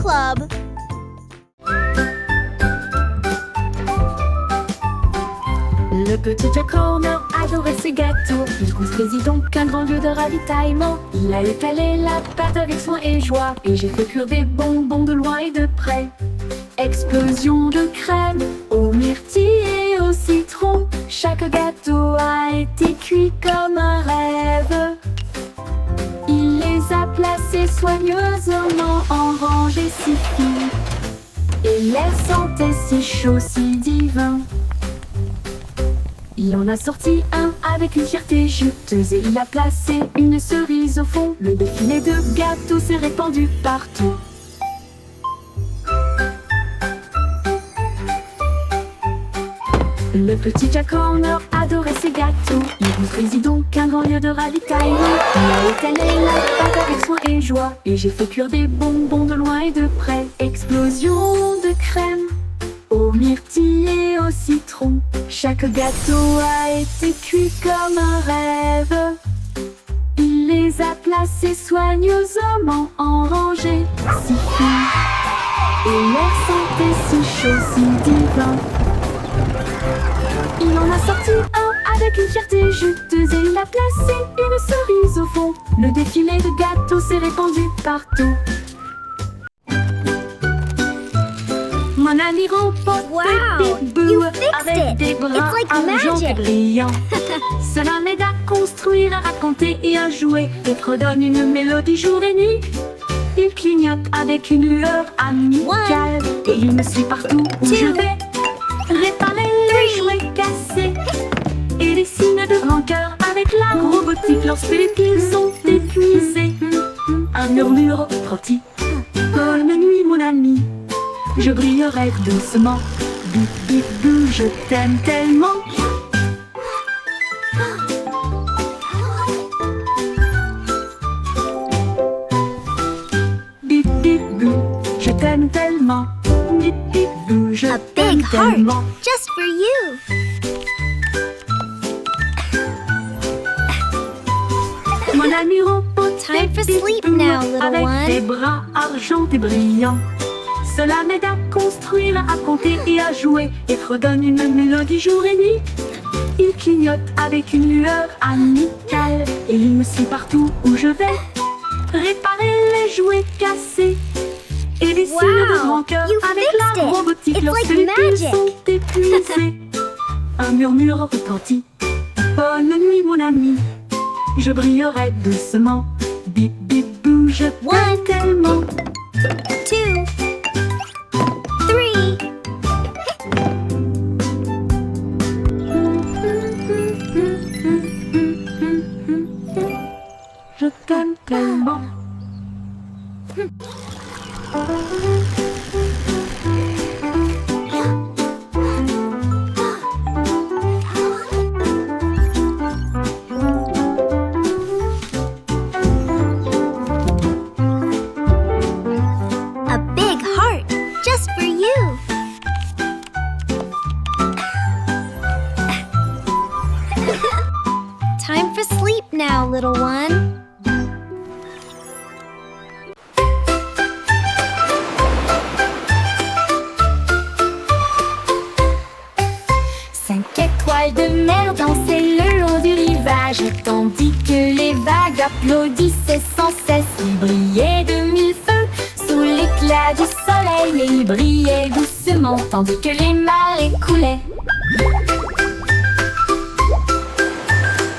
Club. Le petit Jack Horner adorait ses gâteaux. Il construisit donc un grand lieu de ravitaillement. Il a étalé la pâte avec soin et joie, et j'ai fait cuire des bonbons de loin et de près. Explosion de crème aux myrtilles et au citron. Chaque gâteau a été cuit comme un rêve. Il les a placés soigneusement en rangées si fines, et l'air sentait si chaud, si divin. Il en a sorti un avec une fierté juteuse, et il a placé une cerise au fond. Le défilé de gâteaux s'est répandu partout. Le petit Jack Horner adorait ses gâteaux. Il construisit donc un grand lieu de ravitaillement. Il a étalé la pâte avec soin et joie, et j'ai fait cuire des bonbons de loin et de près. Explosion de crème aux myrtilles et au citron. Chaque gâteau a été cuit comme un rêve. Il les a placés soigneusement en rangées si fines, et l'air sentait si chaud, si divin. Il en a sorti un avec une fierté juteuse, et il a placé une cerise au fond. Le défilé de gâteaux s'est répandu partout. Mon ami robot Wow, Baby Boo you fixed avec it. des bras It's like argent et magic. brillants. Cela m'aide à construire, à raconter et à jouer, et redonne une mélodie jour et nuit. Il clignote avec une lueur amicale, et il me suit partout où je vais. Réparer les jouets cassés et les signes de rancœur avec la robotique lorsque les piles sont épuisés. Un murmure petit. Bonne nuit mon ami, je brillerai doucement. Bip bip bou, je t'aime tellement. Bip bip bou, je t'aime tellement. Bip bip bou, je A t'aime big heart, tellement. just for you. Mon ami robot Time for Baby sleep Boo, now, little avec one. des bras argentés brillants. Cela m'aide à construire, à raconter et à jouer, et redonne une mélodie jour et nuit. Il clignote avec une lueur amicale, et il me suit partout où je vais. Réparer les jouets cassés et les signes de Wow, rancœur you avec fixed la it. robotique It's lorsque like les piles magic. sont épuisées. Un murmure retentit. Bonne nuit mon ami, je brillerai doucement. Bip bip bou, je t'aime One. tellement. 2, 3. Je t'aime tellement. A big heart, just for you. Time for sleep now, little one. Cinq étoiles de mer dansaient le long du rivage, tandis que les vagues applaudissaient sans cesse. Ils brillaient de mille feux sous l'éclat du soleil, et ils brillaient doucement tandis que les marées coulaient.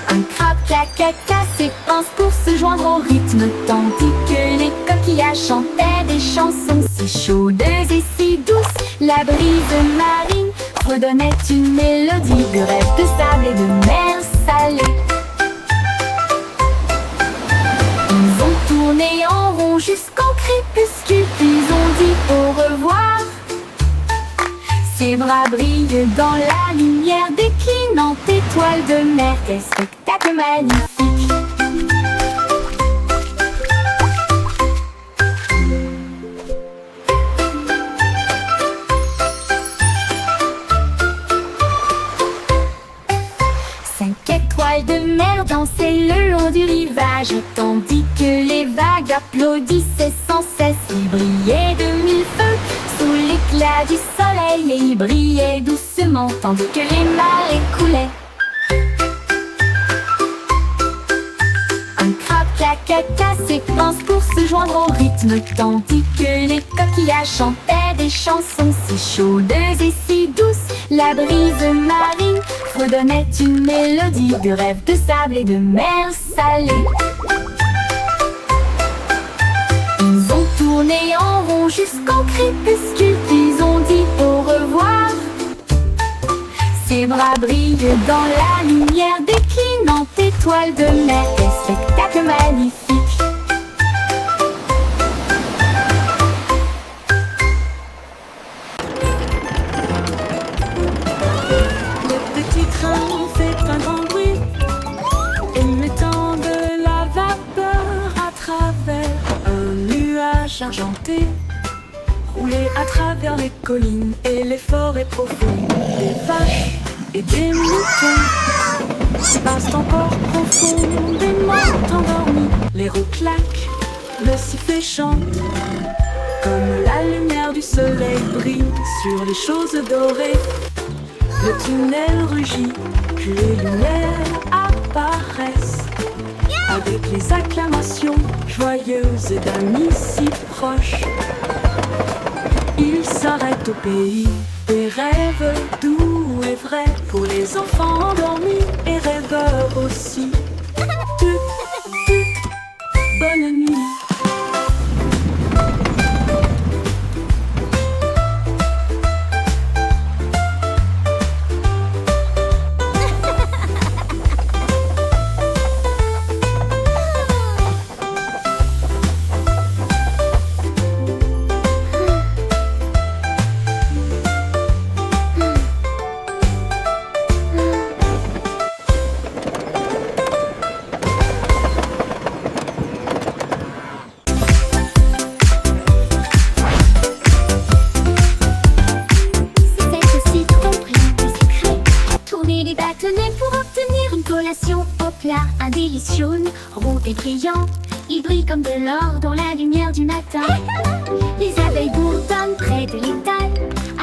Un crabe caca s'épanse pour se joindre au rythme, tandis que les coquillages chantaient des chansons si chaudes et si douces. La brise marine redonnait une mélodie de rêve de sable et de mer salée. Ils ont tourné en rond jusqu'au crépuscule, puis ont dit au revoir. Ses bras brillent dans la lumière des clinantes étoiles de mer. Quel spectacle magnifique! Cinq étoiles de mer dansaient le long du rivage, tandis que les vagues applaudissaient sans cesse. Ils brillaient de l'éclat du soleil et il brillait doucement tandis que les marées coulaient. Un crabe caca ses pinces pour se joindre au rythme tandis que les coquillages chantaient des chansons si chaudes et si douces. La brise marine fredonnait une mélodie de rêves de sable et de mer salée. Ils ont tourné en rond jusqu'au crépuscule, puis ont dit au revoir. Ses bras brillent dans la lumière déclinante étoile de mer. Quel spectacle magnifique! Le petit train fait un grand bruit, émettant de la vapeur à travers un nuage argenté. Rouler à travers les collines et les forêts profondes, des vaches et des moutons passent encore profondément endormis. Les roues claquent, le sifflet chante, comme la lumière du soleil brille sur les choses dorées. Le tunnel rugit, puis les lumières apparaissent, avec les acclamations joyeuses d'amis si proches. Il s'arrête au pays des rêves doux et vrais, pour les enfants endormis et rêveurs aussi. Bonne nuit. Un délice jaune, rond et brillant, il brille comme de l'or dans la lumière du matin. Les abeilles bourdonnent près de l'étal,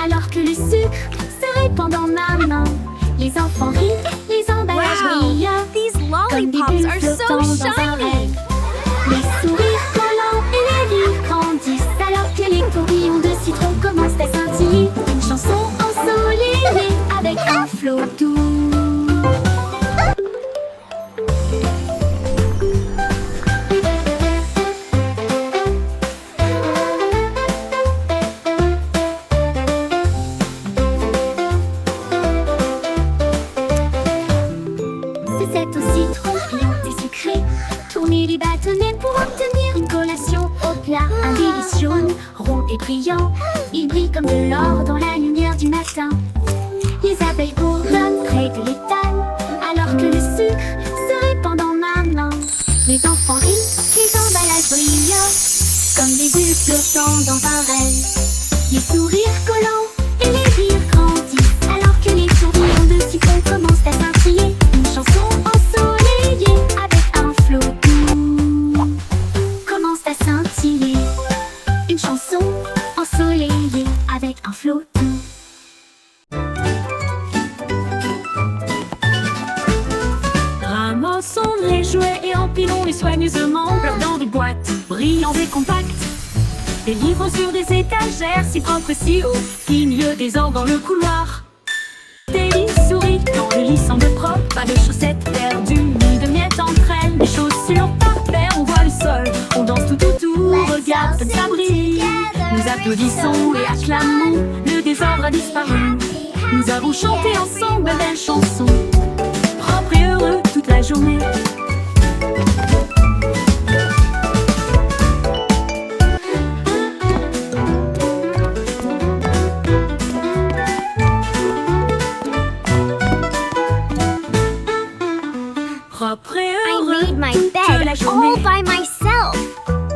alors que le sucre se répand dans ma main. Les enfants rient, les emballages brillent, These comme des lollipops bulles are so flottant dans un shiny. rêve. Les sourires collants et les rires grandissent, alors que les tourbillons de citron commencent à scintiller. Une chanson ensoleillée avec un flot doux. Les bâtonnets pour obtenir une collation au plat. Un délice jaune, rond et brillant, il brille comme de l'or dans la lumière du matin. Les abeilles bourdonnent près de l'étal, alors que le sucre se répand dans ma main. Les enfants rient, les emballages brillent, comme des bulles flottant dans un rêve. Les sourires collants et les rires grandissent, alors que les tourbillons de citron commencent à scintiller. Une chanson ensoleillée avec un flot doux commence à scintiller. Une chanson ensoleillée avec un flot doux. Ramassons les jouets et empilons-les soigneusement dans des boîtes brillantes et compactes. Des livres sur des étagères si propres et si hauts, qui milieu des ordres dans le couloir. Des lits souris dans le lit semble propre, pas de chaussettes perdues ni de miettes entre elles. Les chaussures par terre, on voit le sol, on danse tout, regarde comme ça brille. Nous applaudissons et acclamons, le désordre a disparu. Nous avons chanté ensemble de belles chansons, propres et heureux toute la journée. Propre et I heureux made my toute bed la journée. all by myself.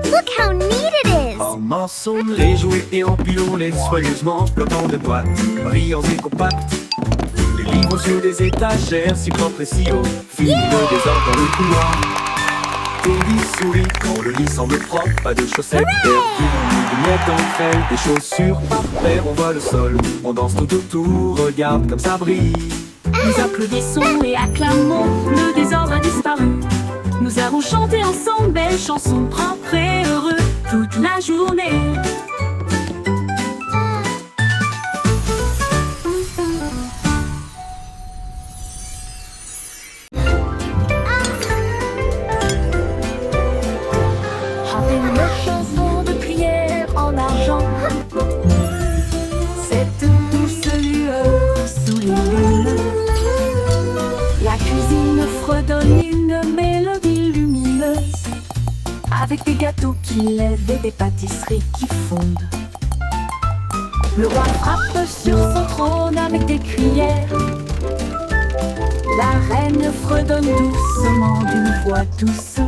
Look how neat it is. Ramassons les jouets et empilons-les soigneusement, flottant de boîtes, brillants et compacts. Les livres sur des étagères si propres et si hauts, filent le désordre dans le couloir. Teddy sourit quand le lit semble propre, pas de chaussettes perdues, ni de miettes entre elles, des chaussures par paire, on voit le sol, on danse tout autour, regarde comme ça brille. Nous applaudissons et acclamons, le désordre a disparu. Nous avons chanté ensemble belles chansons propres et heureux toute la journée. Chantez une chanson de prière en argent. Cette douce lueur sous les lunes. La cuisine fredonne une mélodie lumineuse, avec des gâteaux qui lèvent et des pâtisseries qui fondent. Le roi frappe sur son trône avec des cuillères. La reine fredonne doucement d'une voix douce.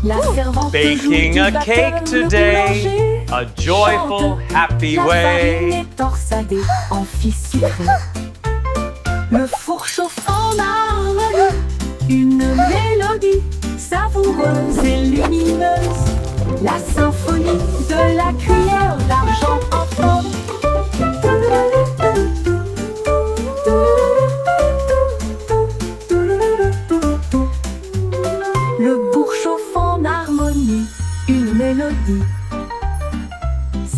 La servante Baking joue a du cake batteur, le today, boulanger a joyful, chante. happy La farine way. est torsadée en fils sucré. Le four chauffe en harmonie, une mélodie savoureuse et lumineuse. La symphonie de la cuillère d'argent en forme. Le bourg chauffe en harmonie, une mélodie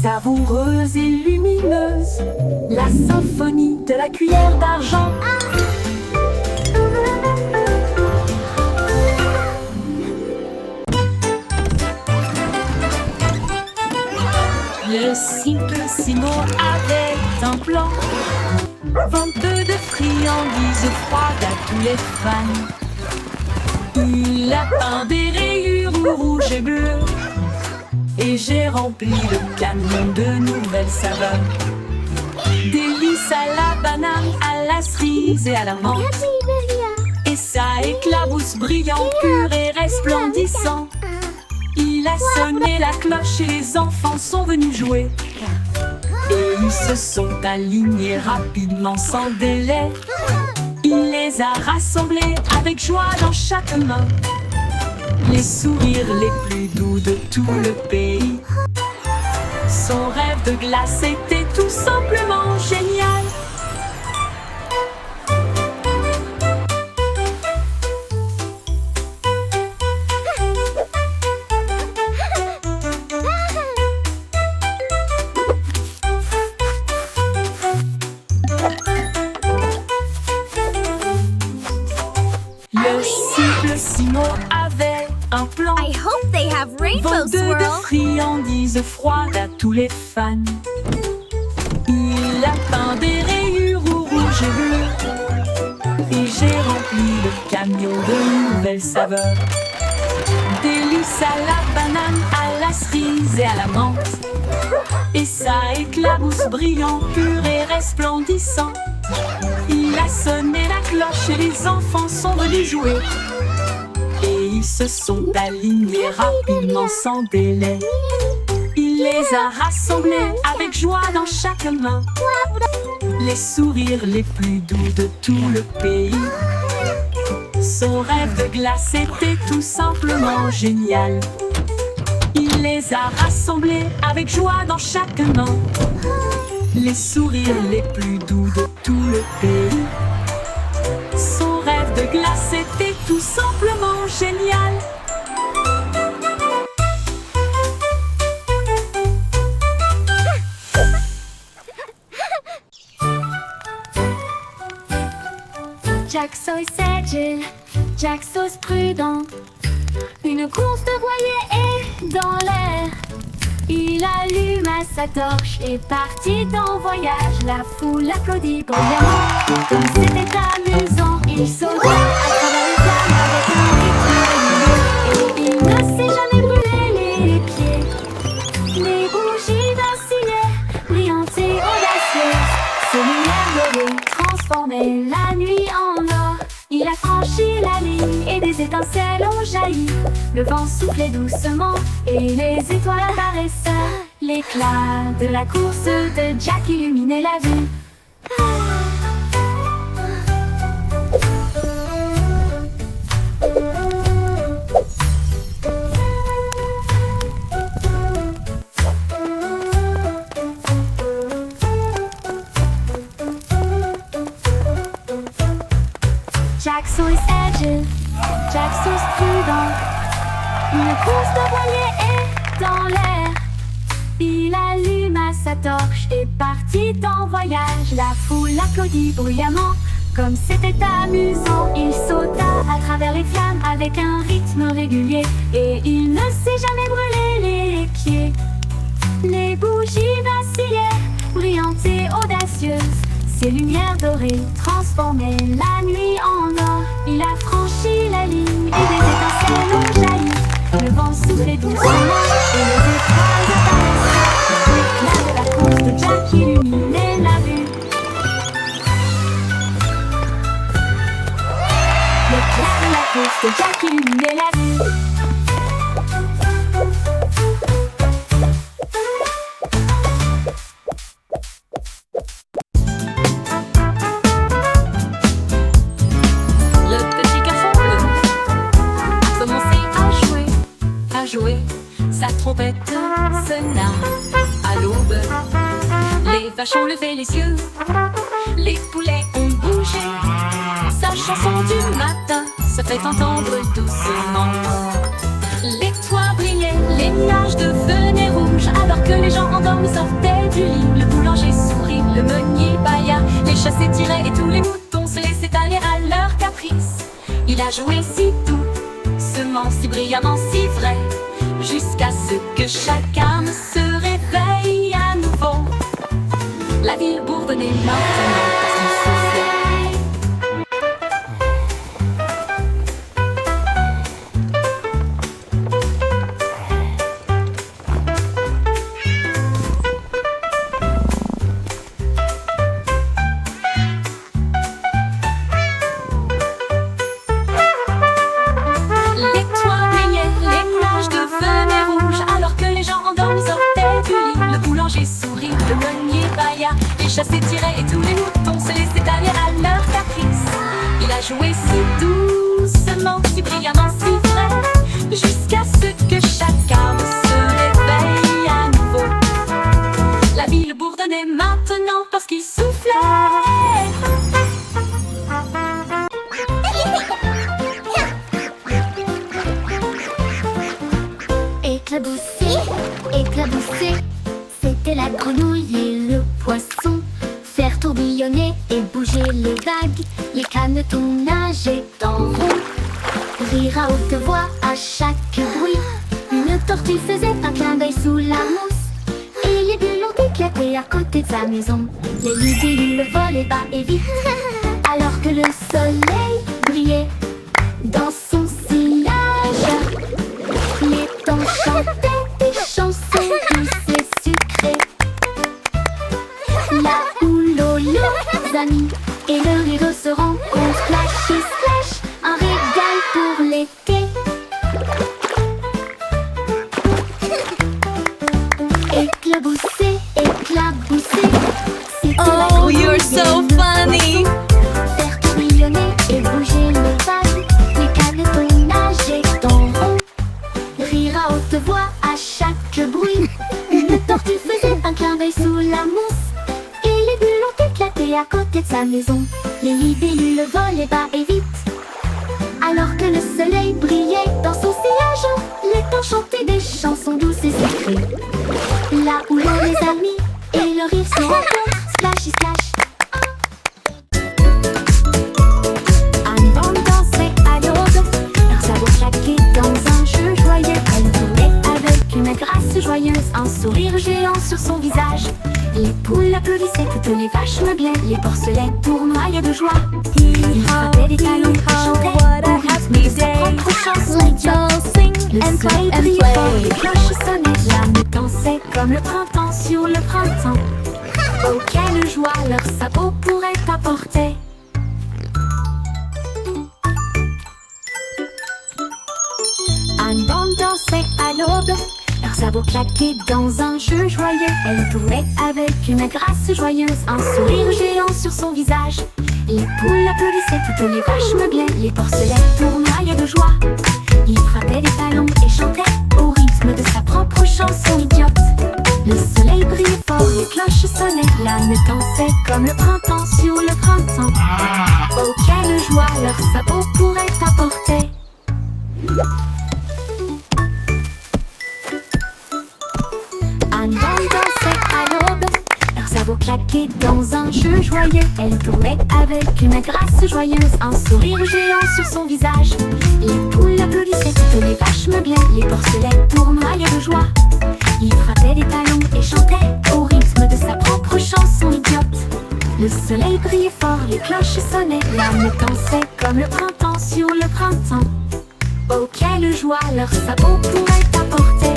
savoureuse et lumineuse. La symphonie de la cuillère d'argent. Le Simplissimo avait un plan, vente de friandises froides à tous les fans. Il a peint des rayures rouges et bleues, et j'ai rempli le camion de nouvelles saveurs. Délices à la banane, à la cerise et à la menthe. Et ça éclabousse brillant, pur et resplendissant. Il a sonné la cloche et les enfants sont venus jouer. Et ils se sont alignés rapidement sans délai. Il les a rassemblés avec joie dans chaque main. Les sourires les plus doux de tout le pays. Son rêve de glace était tout simplement génial. Le Simplissimo avait un plan. I hope they have Rainbow Vente de Swirl. friandises froides à tous les fans. Il a peint des rayures rouges et bleues. Et j'ai rempli le camion de nouvelles saveurs. Délices à la banane, à la cerise et à la menthe. Et ça éclabousse brillant, pur et resplendissant. Il a sonné la cloche et les enfants sont venus jouer. Et ils se sont alignés rapidement sans délai. Il les a rassemblés avec joie dans chaque main. Les sourires les plus doux de tout le pays. Son rêve de glace était tout simplement génial. Il les a rassemblés avec joie dans chaque main. Les sourires les plus doux de tout le pays. Son rêve de glace était tout simplement génial. Jack Sauce agile, Jack Sauce prudent. Une course de voilier est dans l'air. Il alluma sa torche et partit en voyage. La foule applaudit bruyamment. Comme c'était amusant, il sauta à travers les flammes avec un rythme régulier. Et il ne s'est jamais brûlé les pieds. Les bougies vacillaient, brillantes et audacieuses. Ses lumières dorées transformaient la nuit en or. Il a franchi la ligne et des étincelles ont jailli. Le vent soufflait doucement et les étoiles apparaissaient. L'éclat de la course de Jack illuminait la vue. Axos prudent. Une course de voilier est dans l'air. Il alluma sa torche et partit en voyage. La foule applaudit bruyamment, comme c'était amusant. Il sauta à travers les flammes avec un rythme régulier, et il ne s'est jamais brûlé les pieds. Les bougies vacillaient, brillantes et audacieuses. Ses lumières dorées transformaient la nuit en or. Il a franchi la ligne et des étincelles ont jailli. Le vent soufflait doucement et les étoiles apparaissaient. L'éclat de la course de Jack illuminait la vue. L'éclat de la course de Jack illuminait la vue. Sa trompette sonna à l'aube. Les vaches ont levé les yeux, les poulets ont bougé. Sa chanson du matin se fait entendre doucement. Les toits brillaient, les nuages devenaient rouges, alors que les gens endormis sortaient du lit. Le boulanger sourit, le meunier bâilla, les chats s'étiraient et tous les moutons se laissaient aller à leur caprice. Il a joué si doucement, si brillamment, si vrai, jusqu'à ce que chacun se réveille à nouveau. La ville bourdonnait maintenant parce qu'il soufflait. Le meunier bâilla, les chats s'étiraient et tous les moutons se laissaient aller à leur caprice. Il a joué si doucement, si brillamment, si vrai, jusqu'à ce que chacun se réveille à nouveau. La ville bourdonnait maintenant parce qu'il soufflait. Éclaboussé, éclaboussé, c'était la grenouille et le poisson. Faire tourbillonner et bouger les vagues, les canetons nageaient en rond. Rire à haute voix à chaque bruit. Une tortue faisait un clin d'œil sous la mousse, et les bulles ont éclaté à côté de sa maison. Les libellules volaient bas et vite, alors que le soleil brillait dans son sillage. Les temps chantaient des chansons douces et sucrées. La houle aux leurs amis et le rire se rencontrent. Splash et splash, un régal pour l'été. Éclaboussé, éclaboussé, c'était la Oh, grenouille you're et so le funny. poisson. Faire tourbillonner et bouger les vagues, les canetons nageaient en rond. Rire à haute voix à chaque bruit. Une tortue faisait un clin d'œil sous la mousse, et les bulles ont éclaté à côté de sa maison. Les libellules volaient bas et vite, alors que le soleil brillait dans son sillage. Les temps chantaient des chansons douces et sucrées. Là où l'on les amis et le rire se rencontrent. Splash et splash. Anne Bande dansait à l'aube, leurs sabots claqués dans un jeu joyeux. Elle tournait avec une grâce joyeuse, un sourire géant sur son visage. Les poules applaudissaient, toutes les vaches meuglaient, les porcelets tournoyaient de joie. Ils frappaient des talons et chantaient au rythme de sa propre chanson. Let's all sing Le and play soleil and brillait fort, les play. cloches sonnaient, l'âme dansait comme le printemps sur le printemps. Oh, quelle joie leurs sabots pourraient apporter. Anne Bande dansait à l'aube, leurs sabots claqués dans un jeu joyeux. Elle tournait avec une grâce joyeuse, un sourire géant sur son visage. Les poules applaudissaient, toutes les vaches meuglaient, les porcelets tournoyaient de joie. Il frappait des talons et chantait au rythme de sa propre chanson idiote. Le soleil brillait fort, les cloches sonnaient, l'âne dansait comme le printemps sur le printemps. Oh, quelle joie leurs sabots pourraient apporter. pour claquer dans un jeu joyeux. Elle tournait avec une grâce joyeuse, un sourire géant sur son visage. Les poules applaudissaient, tenaient vachement bien, les porcelets tournoyaient de joie. Il frappait des talons et chantait au rythme de sa propre chanson idiote. Le soleil brillait fort, les cloches sonnaient, l'âme dansait comme le printemps sur le printemps. Oh quelle joie leurs sabots pourraient apporter.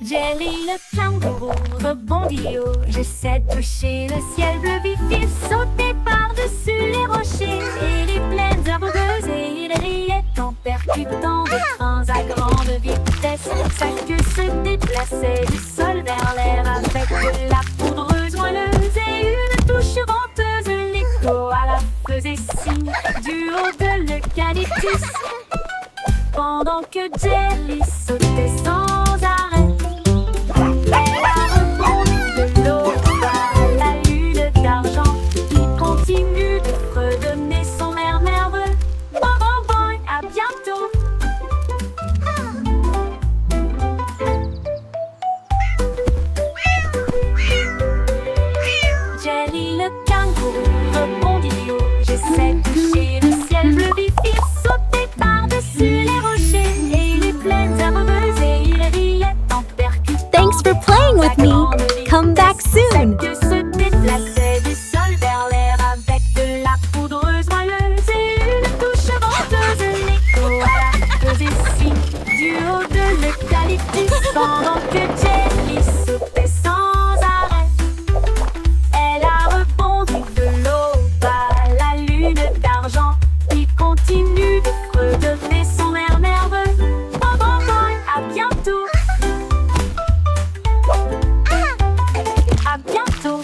Jelly le kangourou rebondit haut. J'essaie de toucher le ciel bleu vif. Il sautait par-dessus les rochers et les plaines herbeuses, et il riait en percutant des trains à grande vitesse. Sa queue se déplaçait du sol vers l'air avec de la poudreuse moelleuse et une touche venteuse. L'écho à la faisait signe du haut de l'eucalyptus, pendant que Jelly sautait sans arrêt. Elle a rebondi de l'eau à la lune d'argent. Il continue de fredonner son air nerveux. Bon, bon, bon, à bientôt. Jelly le kangourou rebondit haut. J'essaie de toucher le ciel bleu vif. Il sautait par-dessus les rochers et les plaines herbeuses, et il riait en percutant. Thanks for playing with me. Come back soon. Que se déplaçait du sol vers l'air avec de la poudreuse moelleuse et une touche venteuse. L'écho à la faisait signe du haut de l'eucalyptus, pendant que Jelly sautait sans arrêt. Elle a rebondi de l'aube à la lune d'argent. Il continue de fredonner son air nerveux. Bon, bon, bon, à bientôt. À bientôt.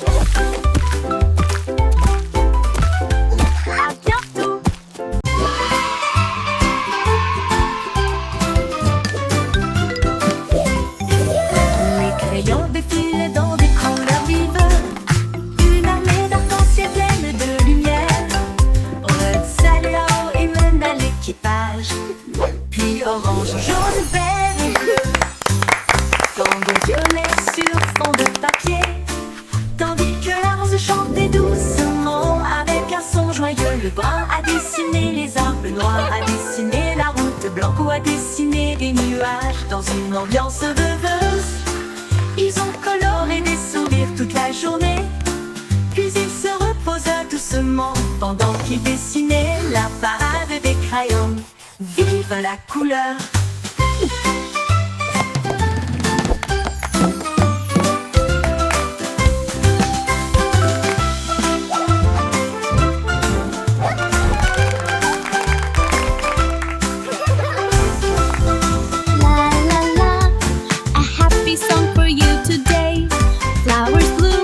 À bientôt. Les crayons défilaient dans des couleurs vives. Une armée d'arc-en-ciel pleine de lumière. Red, Salao et mena l'équipage. Puis orange, jaune, vert et bleu. Tango violet sur fond de papier. Tandis que la rose chantait doucement avec un son joyeux. Le brun a dessiné les arbres, noirs a dessiné la route, blanc a dessiné des nuages dans une ambiance rêveuse. Ils ont coloré des sourires toute la journée. Puis ils se reposa doucement pendant qu'ils dessinaient la parade des crayons. Vive la couleur! La la la, a happy song for you today. Flowers bloom,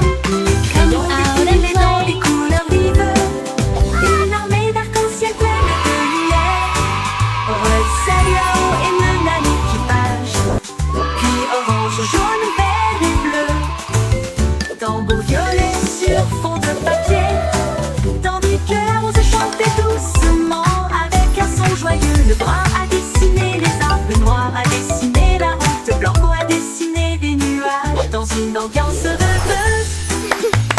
come out and Dans des play. couleurs vives, une armée d'arc-en-ciel pleine de lumière. Red, Salao et mena l'équipage. Puis orange, jaune, vert et bleu. Tambour violet sur fond de papier. Tandis que la rose chantait doucement avec un son joyeux. Le brun a dessiné les arbres, le noir a dessiné la route, blanc a dessiné des nuages dans une ambiance rêveuse.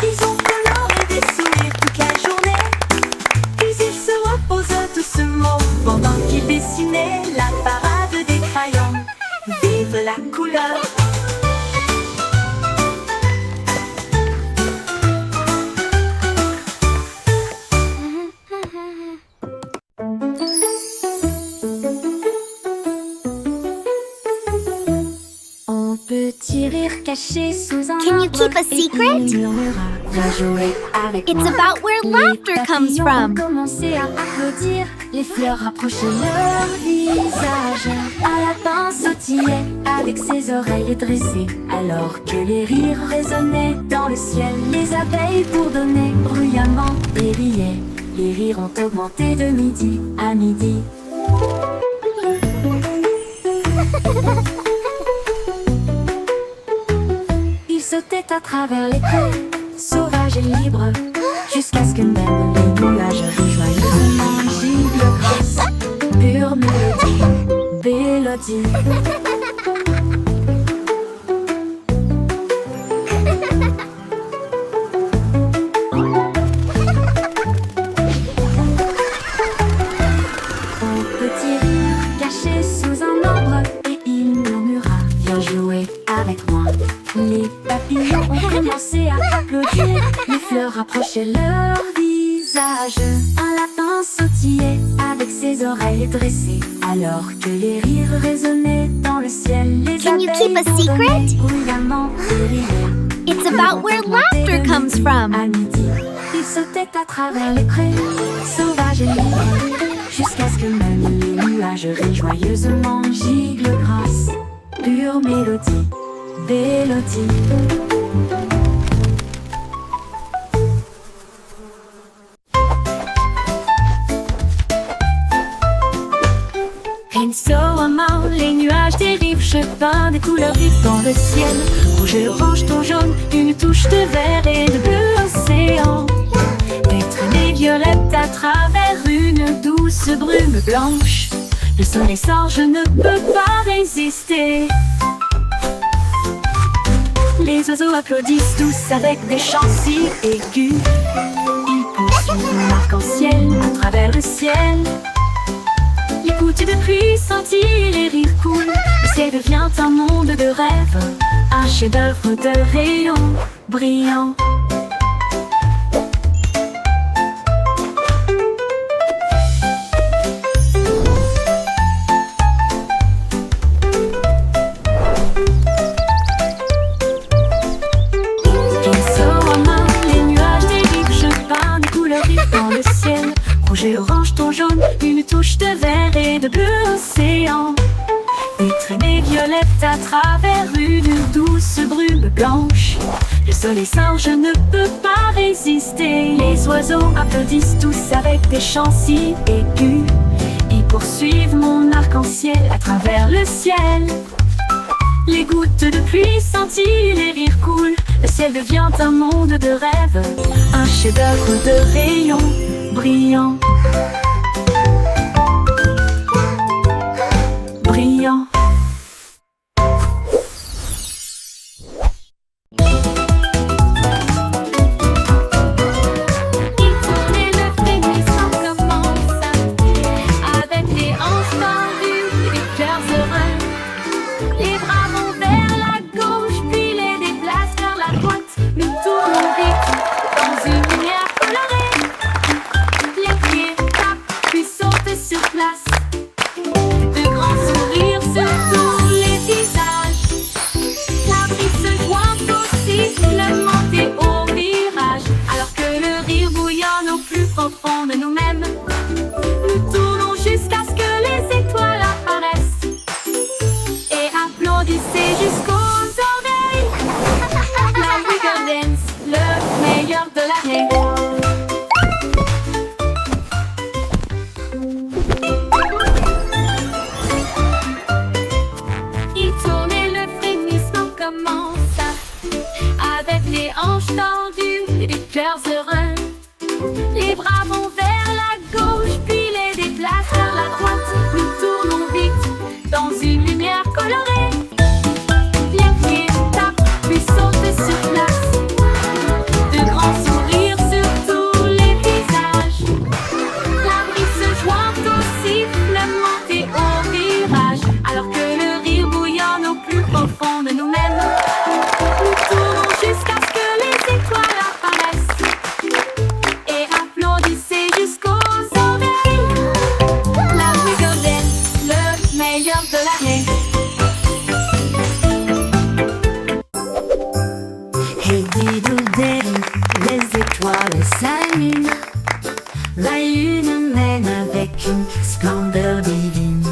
Ils ont coloré des sourires toute la journée. Puis ils se reposaient doucement pendant qu'ils dessinaient la parade des crayons. Vive la couleur! Un petit rire caché sous un Can you arbre, keep a et puis secret? il murmura, viens jouer avec It's moi. about where Les laughter comes papillons from. ont commencé à applaudir. Les fleurs rapprochaient leur visage. Un lapin sautillait avec ses oreilles dressées, alors que les rires résonnaient dans le ciel. Les abeilles bourdonnaient bruyamment et riaient. Les rires ont augmenté de midi à midi. Ils sautaient à travers les prés, sauvages et libres, jusqu'à ce que même les nuages rejoignent une giblograsse. Pure mélodie, belle mélodie. Un petit rire caché sous un arbre, et il murmura: viens jouer avec moi. Les papillons ont commencé à applaudir, les fleurs rapprochaient leur visage. Un lapin sautillait avec ses oreilles dressées, alors que les rires résonnaient dans le ciel. Les Can you keep a abeilles secret? bourdonnaient bruyamment et riaient. It's about where laughter comes from. À midi, ils sautaient à travers les prés, sauvages et libres, jusqu'à ce que même les nuages rient joyeusement. Gigle grasse, pure mélodie, mélodie. Insolemment, les nuages dérivent, chemin des couleurs vives dans le ciel. Rouge, orange, ton jaune, une touche de vert et de bleu océan. Des traînées violettes à travers une douce brume blanche. Le soleil sort, je ne peux pas résister. Les oiseaux applaudissent tous avec des chants si aigus. Ils poursuivent l'arc-en-ciel à travers le ciel. Les gouttes de pluie scintillent, les rires coulent. Le ciel devient un monde de rêve, un chef-d'œuvre de rayons brillants. Insolemment, les nuages dérivent, je peins des couleurs vives dans le ciel. Rouge et orange, ton jaune, une touche de vert et de bleu océan. Des traînées violettes à travers une douce brume blanche. Le soleil sort, je ne peux pas résister. Les oiseaux applaudissent tous avec des chants si aigus. Ils poursuivent mon arc-en-ciel à travers le ciel. Les gouttes de pluie scintillent, les rires coulent. Le ciel devient un monde de rêve, un chef-d'œuvre de rayons brillants. Brillant. Il tournait le frémissement commence, avec les hanches tendues, les cœurs heureux. Les bras vont vers la gauche, puis les déplacent vers la droite. Nous tournons vite dans une lumière colorée. Les pieds tapent, puis sautent sur place. De grands sourires sur tous les visages. La brise se joint au sifflement et au virage. Alors que le rire bouillonne au plus profond de nous-mêmes, nous tournons jusqu'à ce que les étoiles apparaissent. Et applaudissez jusqu'aux oreilles. La Wiggle Dance, le meilleur de l'année. Il tourne et le frémissement commence, avec les hanches tendues et les cœurs heureux. Les bras vont vers la gauche, puis les déplacent vers la droite. Nous tournons vite dans une lumière colorée. Les pieds tapent, puis sautent sur place. De grands sourires sur tous les visages. La brise se joint au sifflement et au virage. Alors que le rire bouillonne au plus profond de nous-mêmes, nous tournons jusqu'à ce que les étoiles apparaissent. Et applaudissez jusqu'aux oreilles. La Wiggle Dance, le meilleur de l'année. Hey didou didou, les étoiles s'allument. La lune mène avec une splendeur divine.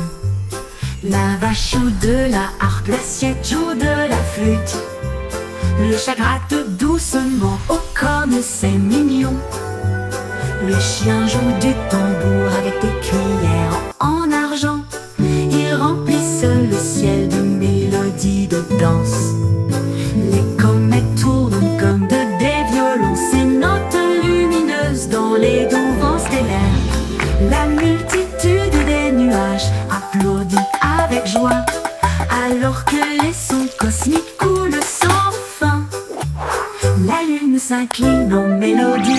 La vache joue de la harpe, l'assiette joue de la flûte. Le chat gratte doucement, oh comme c'est mignon. Le chien joue du tambour avec des cuillères en argent. Ils remplissent le ciel de mélodies de danse. Les comètes tournent comme des violons, ces notes lumineuses dans les doux vents stellaires. La multitude des nuages applaudit avec joie. Alors que les sons cosmiques coulent sans fin, la lune s'incline en mélodie.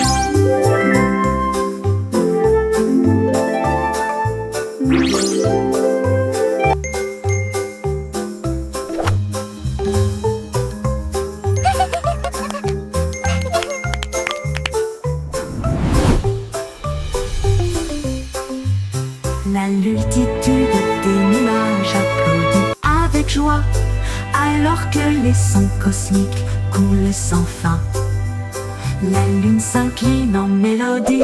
La multitude des nuages applaudit avec joie, alors que les sons cosmiques coulent sans fin. La lune s'incline en mélodie.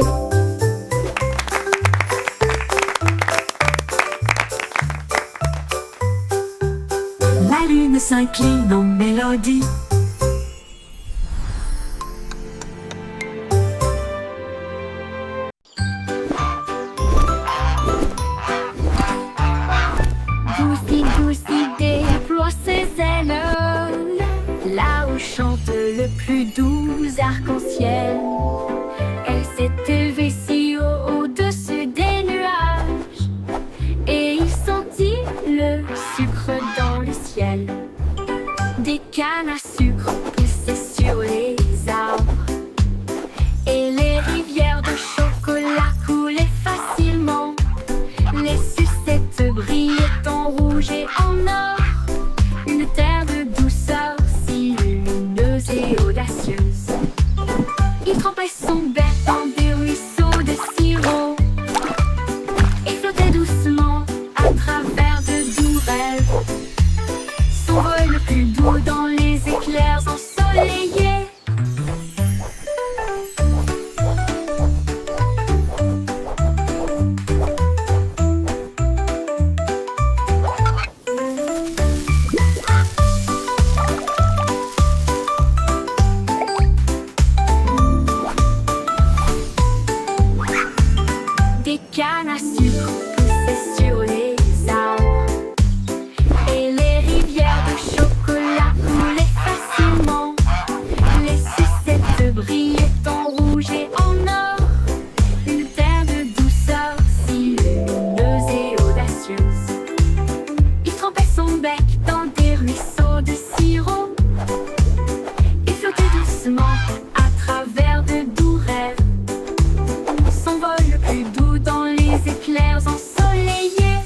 La lune s'incline en mélodie. Goussi, Goussi déploie ses ailes, là où chante le plus doux arc-en-ciel. Elle s'est élevée si haut au-dessus des nuages, et il sentit le sucre dans le ciel. Des cannes à sucre poussaient sur les arbres, et les rivières de chocolat coulaient facilement. Les sucettes brillaient en rouge et en or, une terre de douceur si lumineuse et audacieuse. Il trempait son bec dans des ruisseaux de sirop et flottait doucement à travers de doux rêves. Son vol le plus doux dans les éclairs ensoleillés. Des cannes à sucre poussaient sur les arbres, et les rivières de chocolat coulaient facilement. Les sucettes brillaient en rouge et en or, une terre de douceur si lumineuse et audacieuse. Il trempait son bec dans des ruisseaux de sirop et flottait doucement à travers de doux rêves. Son vol le plus doux dans les éclairs ensoleillés.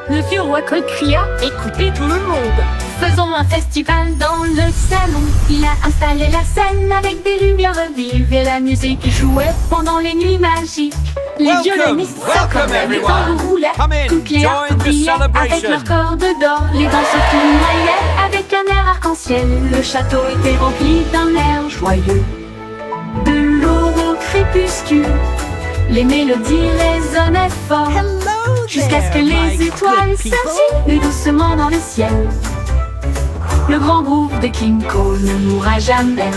Le vieux roi Cole cria: écoutez tout le monde, faisons un festival dans le salon. Il a installé la scène avec des lumières vives et la musique jouait pendant les nuits magiques. Les violonistes s'accordaient, les tambours roulaient, toutes les harpes brillaient avec leurs cordes d'or. Les danseurs tournoyaient avec un air arc-en-ciel. Le château était rempli d'un air joyeux. De l'aube au crépuscule, les mélodies résonnaient fort, jusqu'à ce que les étoiles scintillent doucement dans le ciel. Le grand groupe de King Cole ne mourra jamais.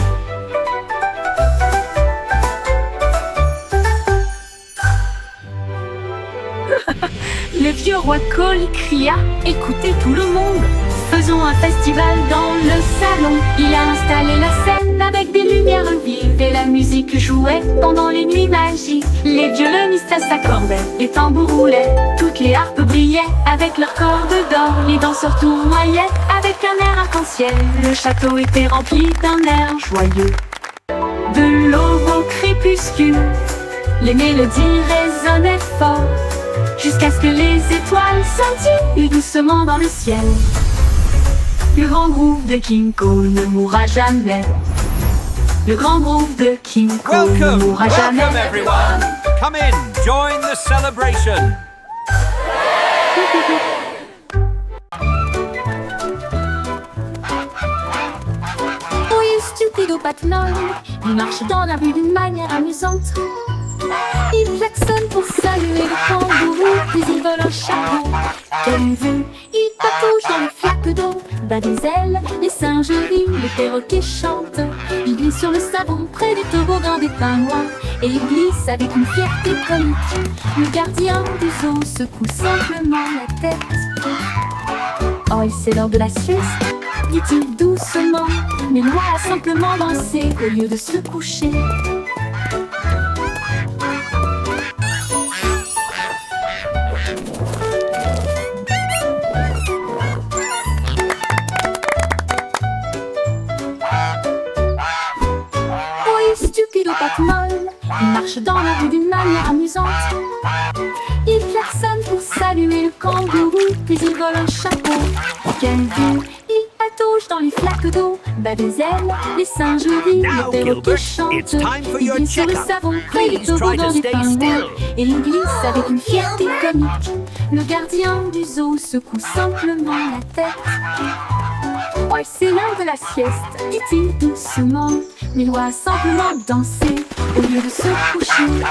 Le vieux roi Cole cria: écoutez tout le monde, faisons un festival dans le salon. Il a installé la scène avec des lumières vives et la musique jouait pendant les nuits magiques. Les violonistes s'accordaient, les tambours roulaient, toutes les harpes brillaient avec leurs cordes d'or. Les danseurs tournoyaient avec un air arc-en-ciel. Le château était rempli d'un air joyeux. De l'aube au crépuscule, les mélodies résonnaient fort, jusqu'à ce que les étoiles scintillent doucement dans le ciel. Le grand groupe de King Cole ne mourra jamais. Le grand groupe de King Cole ne mourra jamais. Welcome everyone. Come in, join the celebration. Oui, stupido Patnol, il marche dans la rue d'une manière amusante. Il klaxonne pour saluer le kangourou, puis il vole un chapeau. Quelle vue, il patouche dans les flaques d'eau, bat des ailes, les singes rient, les perroquets chantent. Il glisse sur le savon près du toboggan des pingouins, et il glisse avec une fierté comique. Le gardien du zoo secoue simplement la tête. Oh, il c'est l'heure de la sieste, dit-il doucement, mais Loi a simplement dansé au lieu de se coucher. tête molle. Il marche dans la rue d'une manière amusante. Il klaxonne pour saluer le kangourou, puis il vole un chapeau. Quelle vue! Il patauge dans les flaques d'eau, bat des ailes, les singes rient, Now, les perroquets Gilbert, chantent. it's time for Il your glisse sur le checkup. savon, près du Please try toboggan to des stay pingouins. still. Et il glisse avec une fierté comique. Le gardien du zoo secoue simplement la tête. Oh, c'est l'heure de la sieste, dit-il doucement. Mais il doit simplement danser au lieu de se coucher.